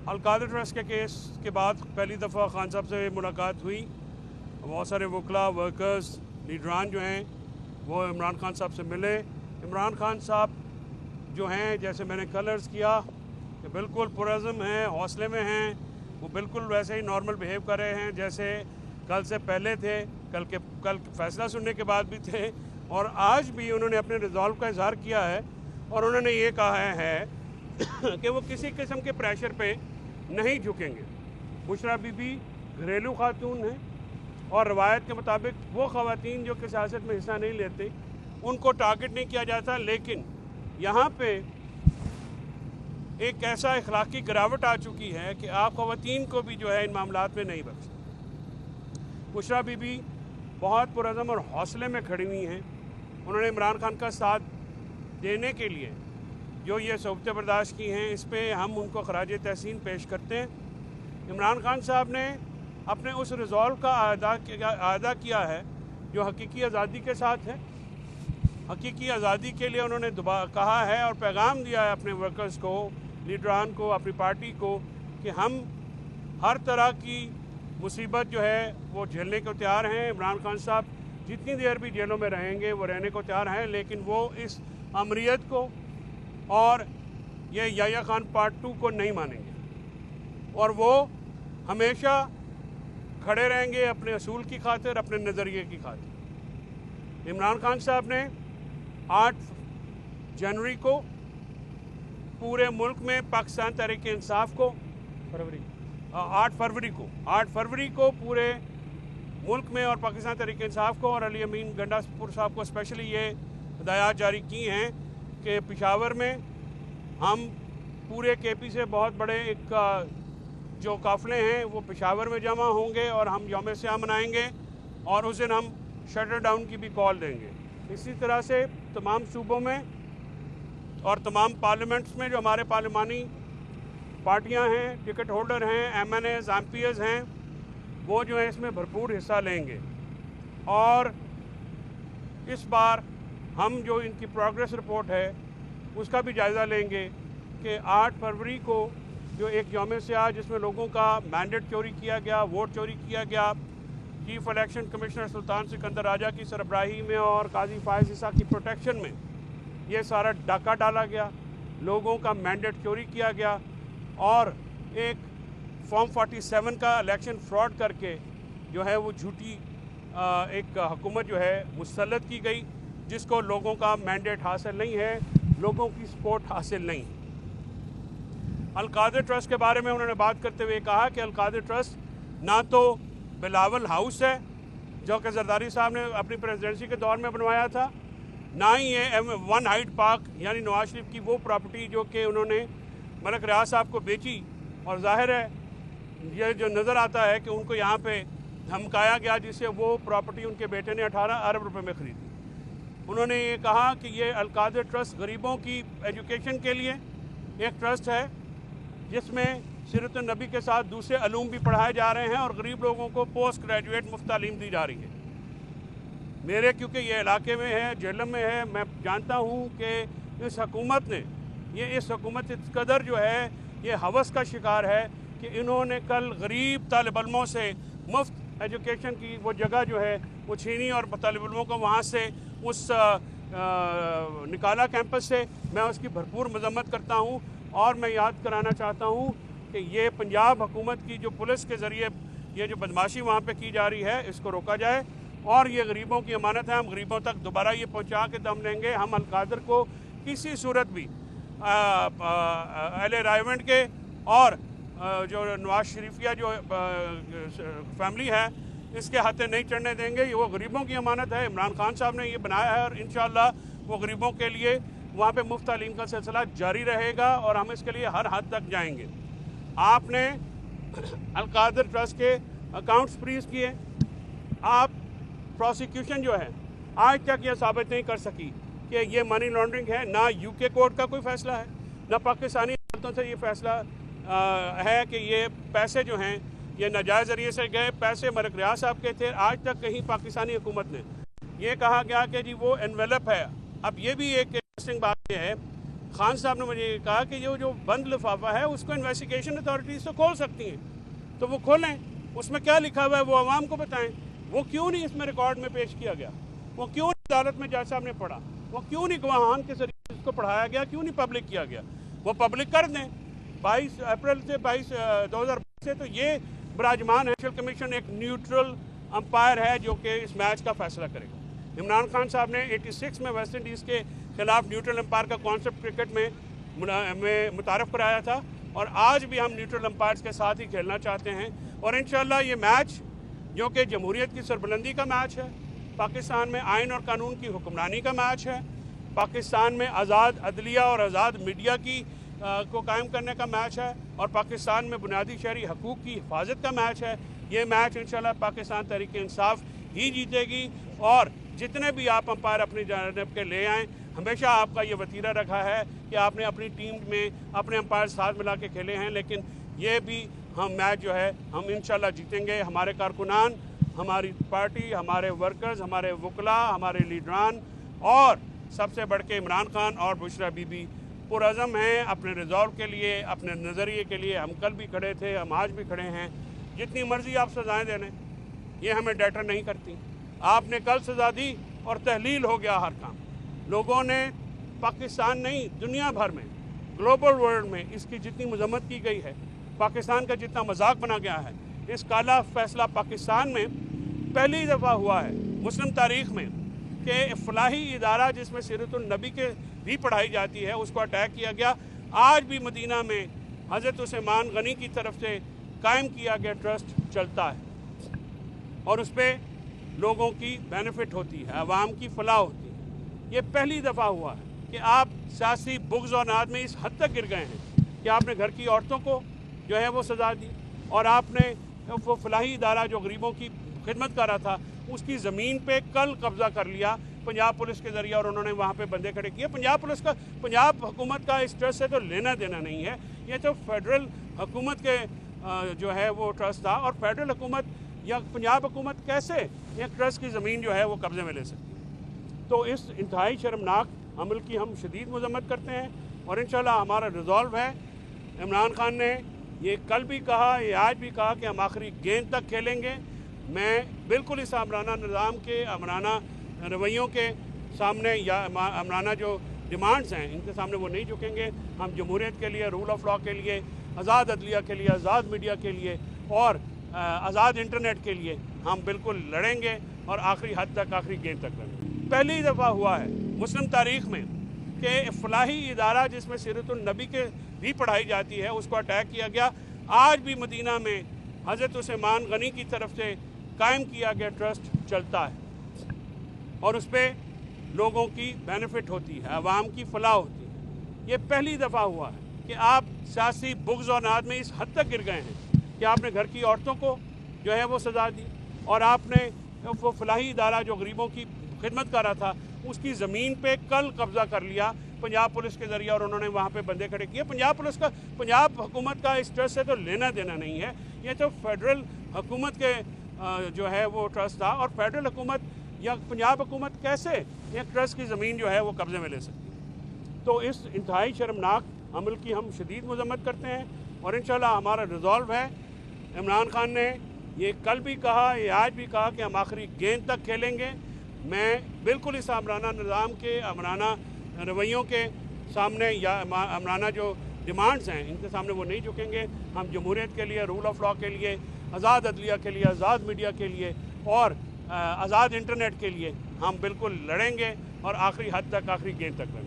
Al-Qadir trust के case के बाद पहली दफ़ा खान साहब से मुलाकात हुई। बहुत सारे वकला, वर्कर्स, लीडरान जो हैं वो इमरान खान साहब से मिले। इमरान खान साहब जो हैं, जैसे मैंने कलर्स किया कि बिल्कुल पुरज़म हैं, हौसले में हैं, वो बिल्कुल वैसे ही नॉर्मल बिहेव कर रहे हैं जैसे कल से पहले थे, कल फैसला सुनने के बाद भी थे, और आज भी उन्होंने अपने रिजॉल्व का इजहार किया है। और उन्होंने ये कहा है कि वो किसी किस्म के प्रेशर पे नहीं झुकेंगे। बुशरा बीबी घरेलू खातून हैं और रवायत के मुताबिक वो ख़वातीन जो कि सियासत में हिस्सा नहीं लेते उनको टारगेट नहीं किया जाता, लेकिन यहाँ पे एक ऐसा इखलाकी गिरावट आ चुकी है कि आप ख़वातीन को भी जो है इन मामलात में नहीं बख्शते। बुशरा बीबी बहुत पुरज़म और हौसले में खड़ी हुई हैं। उन्होंने इमरान खान का साथ देने के लिए जो ये सोबतें बर्दाश्त की हैं, इस पे हम उनको खराज तहसीन पेश करते हैं। इमरान खान साहब ने अपने उस रिजॉल्व का अदा किया है जो हकीकी आज़ादी के साथ है। हकीकी आज़ादी के लिए उन्होंने कहा है और पैगाम दिया है अपने वर्कर्स को, लीडरान को, अपनी पार्टी को कि हम हर तरह की मुसीबत जो है वो झेलने को तैयार हैं। इमरान खान साहब जितनी देर भी जेलों में रहेंगे वो रहने को तैयार हैं, लेकिन वो इस अमरीत को और ये याह्या खान पार्ट 2 को नहीं मानेंगे और वो हमेशा खड़े रहेंगे अपने असूल की खातिर, अपने नज़रिए की खातिर। इमरान खान साहब ने 8 जनवरी को पूरे मुल्क में पाकिस्तान तहरीक इंसाफ को 8 फरवरी को पूरे मुल्क में और पाकिस्तान तहरीक इंसाफ को और अली अमीन गंडापुर साहब को स्पेशली ये हिदायत जारी की हैं कि पेशावर में हम पूरे केपी से बहुत बड़े एक जो काफ़िले हैं वो पेशावर में जमा होंगे और हम यौम सियाह मनाएंगे और उस दिन हम शटर डाउन की भी कॉल देंगे। इसी तरह से तमाम सूबों में और तमाम पार्लियामेंट्स में जो हमारे पार्लिमानी पार्टियां हैं, टिकट होल्डर हैं, MNAs, MPs हैं, वो जो है इसमें भरपूर हिस्सा लेंगे। और इस बार हम जो इनकी प्रोग्रेस रिपोर्ट है उसका भी जायज़ा लेंगे कि 8 फरवरी को जो एक यौम सियाह जिसमें लोगों का मैंडेट चोरी किया गया, वोट चोरी किया गया, चीफ इलेक्शन कमिश्नर सुल्तान सिकंदर राजा की सरबराही में और काजी फायज़ ईसा की प्रोटेक्शन में ये सारा डाका डाला गया, लोगों का मैंडेट चोरी किया गया और एक फॉर्म 47 का इलेक्शन फ्रॉड करके जो है वो झूठी एक हुकूमत जो है मुसल्लत की गई, जिसको लोगों का मैंडेट हासिल नहीं है, लोगों की सपोर्ट हासिल नहीं है। अलकादर ट्रस्ट के बारे में उन्होंने बात करते हुए कहा कि अलकादर ट्रस्ट ना तो बिलावल हाउस है जो कि जरदारी साहब ने अपनी प्रेसिडेंसी के दौर में बनवाया था, ना ही ये वन हाइट पार्क यानी नवाज शरीफ की वो प्रॉपर्टी जो कि उन्होंने मलिक रियाज साहब को बेची। और जाहिर है ये जो नज़र आता है कि उनको यहाँ पे धमकाया गया, जिससे वो प्रॉपर्टी उनके बेटे ने 18 अरब रुपए में ख़रीदी। उन्होंने ये कहा कि ये अलकादर ट्रस्ट गरीबों की एजुकेशन के लिए एक ट्रस्ट है जिसमें सीरत नबी के साथ दूसरे अलूम भी पढ़ाए जा रहे हैं और गरीब लोगों को पोस्ट ग्रेजुएट मुफ्त तालीम दी जा रही है। मेरे क्योंकि ये इलाके में है, जेलम में है, मैं जानता हूँ कि इस हुकूमत ने इस हुकूमत इस कदर जो है ये हवस का शिकार है कि इन्होंने कल गरीब तालिब इल्मों से मुफ्त एजुकेशन की वो जगह जो है वो छीनी और तालिब इल्मों को वहाँ से उस निकाला कैंपस से। मैं उसकी भरपूर मजम्मत करता हूँ और मैं याद कराना चाहता हूँ कि ये पंजाब हुकूमत की जो पुलिस के ज़रिए ये जो बदमाशी वहाँ पे की जा रही है इसको रोका जाए और ये गरीबों की अमानत है। हम गरीबों तक दोबारा ये पहुँचा के दम लेंगे। हम अलकादर को किसी सूरत भी अहले रायवंड के और जो नवाज शरीफिया जो फैमिली है इसके हाथे नहीं चढ़ने देंगे। ये वो गरीबों की अमानत है, इमरान खान साहब ने ये बनाया है और इंशाअल्लाह वो गरीबों के लिए वहाँ पे मुफ्त तालीम का सिलसिला जारी रहेगा और हम इसके लिए हर हद तक जाएंगे। आपने अलकादर ट्रस्ट के अकाउंट्स फ्रीज किए, आप प्रोसिक्यूशन जो है आज तक ये साबित नहीं कर सकी कि ये मनी लॉन्ड्रिंग है। ना यूके कोर्ट का कोई फैसला है, ना पाकिस्तानी अदालतों से ये फैसला है कि ये पैसे जो हैं ये नाजायज़ ज़रिए से गए, पैसे मलिक रियाज साहब के थे। आज तक कहीं पाकिस्तानी हुकूमत ने ये कहा गया कि जी वो एनवेलप है। अब ये भी एक इंटरेस्टिंग बात ये है खान साहब ने मुझे ये कहा कि जो बंद लिफाफा है उसको इन्वेस्टिगेशन अथॉरिटीज़ तो खोल सकती हैं, तो वो खोलें, उसमें क्या लिखा हुआ है वो आवाम को बताएं। वो क्यों नहीं इसमें रिकॉर्ड में पेश किया गया, वो क्यों नहीं अदालत में जज साहब ने पढ़ा, वो क्यों नहीं गवाहान के जरिए इसको पढ़ाया गया, क्यों नहीं पब्लिक किया गया, वो पब्लिक कर दें। 22 अप्रैल से 2022 से तो ये बराजमान इलेक्शन कमीशन एक न्यूट्रल अंपायर है जो कि इस मैच का फैसला करेगा। इमरान खान साहब ने 86 में वेस्ट इंडीज़ के खिलाफ न्यूट्रल अंपायर का कॉन्सेप्ट क्रिकेट में मुतारफ़ कराया था, और आज भी हम न्यूट्रल अंपायर्स के साथ ही खेलना चाहते हैं। और इंशाल्लाह ये मैच जो कि जमहूरियत की सरबुलंदी का मैच है, पाकिस्तान में आइन और कानून की हुक्मरानी का मैच है, पाकिस्तान में आज़ाद अदलिया और आज़ाद मीडिया की को कायम करने का मैच है, और पाकिस्तान में बुनियादी शहरी हकूक़ की हिफाजत का मैच है। ये मैच इंशाल्लाह पाकिस्तान तहरीक इंसाफ ही जीतेगी। और जितने भी आप अंपायर अपनी जानब के ले आएँ, हमेशा आपका ये वतीरा रखा है कि आपने अपनी टीम में अपने अंपायर साथ मिला के खेले हैं, लेकिन ये भी हम मैच जो है हम इंशाल्लाह जीतेंगे। हमारे कारकुनान, हमारी पार्टी, हमारे वर्कर्स, हमारे वकला, हमारे लीडरान और सबसे बढ़ के इमरान खान और बुशरा बीबी पुरअज़म हैं अपने रिजॉल्व के लिए, अपने नज़रिए के लिए। हम कल भी खड़े थे, हम आज भी खड़े हैं। जितनी मर्ज़ी आप सज़ाएँ दे लें, ये हमें डेटर नहीं करती। आपने कल सज़ा दी और तहलील हो गया हर काम। लोगों ने पाकिस्तान नहीं, दुनिया भर में, ग्लोबल वर्ल्ड में इसकी जितनी मजम्मत की गई है, पाकिस्तान का जितना मजाक बना गया है, इस काला फैसला पाकिस्तान में पहली दफ़ा हुआ है मुस्लिम तारीख़ में कि फलाही इदारा जिसमें सीरतुन नबी के भी पढ़ाई जाती है उसको अटैक किया गया। आज भी मदीना में हज़रत उस्मान गनी की तरफ से कायम किया गया ट्रस्ट चलता है, और उस पर लोगों की बेनिफिट होती है, आवाम की फलाह होती है। ये पहली दफ़ा हुआ है कि आप सियासी बुग़्ज़ और नाद में इस हद तक गिर गए हैं कि आपने घर की औरतों को जो है वो सज़ा दी, और आपने वो फलाही इदारा जो गरीबों की खिदमत कर रहा था उसकी ज़मीन पे कल कब्ज़ा कर लिया पंजाब पुलिस के ज़रिए, और उन्होंने वहाँ पे बंदे खड़े किए। पंजाब हुकूमत का इस ट्रस्ट से तो लेना देना नहीं है, ये तो फेडरल हुकूमत के जो है वो ट्रस्ट था, और फेडरल हुकूमत या पंजाब हुकूमत कैसे एक ट्रस्ट की ज़मीन जो है वो कब्ज़े में ले सकती है। तो इस इंतहाई शर्मनाक अमल की हम शदीद मज़म्मत करते हैं, और इंशाल्लाह हमारा रिज़ॉल्व है। इमरान खान ने ये कल भी कहा, ये आज भी कहा कि हम आखिरी गेंद तक खेलेंगे। मैं बिल्कुल इस आमराना निज़ाम के, आमराना रवैयों के सामने या आमराना जो डिमांड्स हैं इनके सामने वो नहीं झुकेंगे। हम जमहूरियत के लिए, रूल ऑफ लॉ के लिए, आज़ाद अदलिया के लिए, आज़ाद मीडिया के लिए और आज़ाद इंटरनेट के लिए हम बिल्कुल लड़ेंगे, और आखिरी हद तक, आखिरी गेंद तक लड़ेंगे। पहली दफ़ा हुआ है मुस्लिम तारीख़ में कि फलाही इदारा जिसमें सीरतुन नबी के भी पढ़ाई जाती है उसको अटैक किया गया। आज भी मदीना में हज़रत उस्मान गनी की तरफ से कायम किया गया ट्रस्ट चलता है, और उस पर लोगों की बेनिफिट होती है, आवाम की फलाह होती है। ये पहली दफ़ा हुआ है कि आप सियासी बुग़्ज़ और नाद में इस हद तक गिर गए हैं कि आपने घर की औरतों को जो है वो सज़ा दी, और आपने वो फलाही इदारा जो गरीबों की खिदमत कर रहा था उसकी ज़मीन पे कल कब्ज़ा कर लिया पंजाब पुलिस के ज़रिए, और उन्होंने वहाँ पे बंदे खड़े किए। पंजाब हुकूमत का इस ट्रस्ट से तो लेना देना नहीं है, ये तो फेडरल हुकूमत के जो है वो ट्रस्ट था, और फेडरल हुकूमत या पंजाब हुकूमत कैसे एक ट्रस्ट की ज़मीन जो है वो कब्ज़े में ले सकती है। तो इस इंतहाई शर्मनाक अमल की हम शदीद मज़म्मत करते हैं, और इंशाल्लाह हमारा रिज़ॉल्व है। इमरान खान ने ये कल भी कहा, ये आज भी कहा कि हम आखिरी गेंद तक खेलेंगे। मैं बिल्कुल इस आमराना निज़ाम के, आमराना रवैयों के सामने या आमराना जो डिमांड्स हैं इनके सामने वो नहीं झुकेंगे। हम जमहूरियत के लिए, रूल ऑफ लॉ के लिए, आज़ाद अदलिया के लिए, आज़ाद मीडिया के लिए और आज़ाद इंटरनेट के लिए हम बिल्कुल लड़ेंगे, और आखिरी हद तक, आखिरी गेंद तक लड़ेंगे।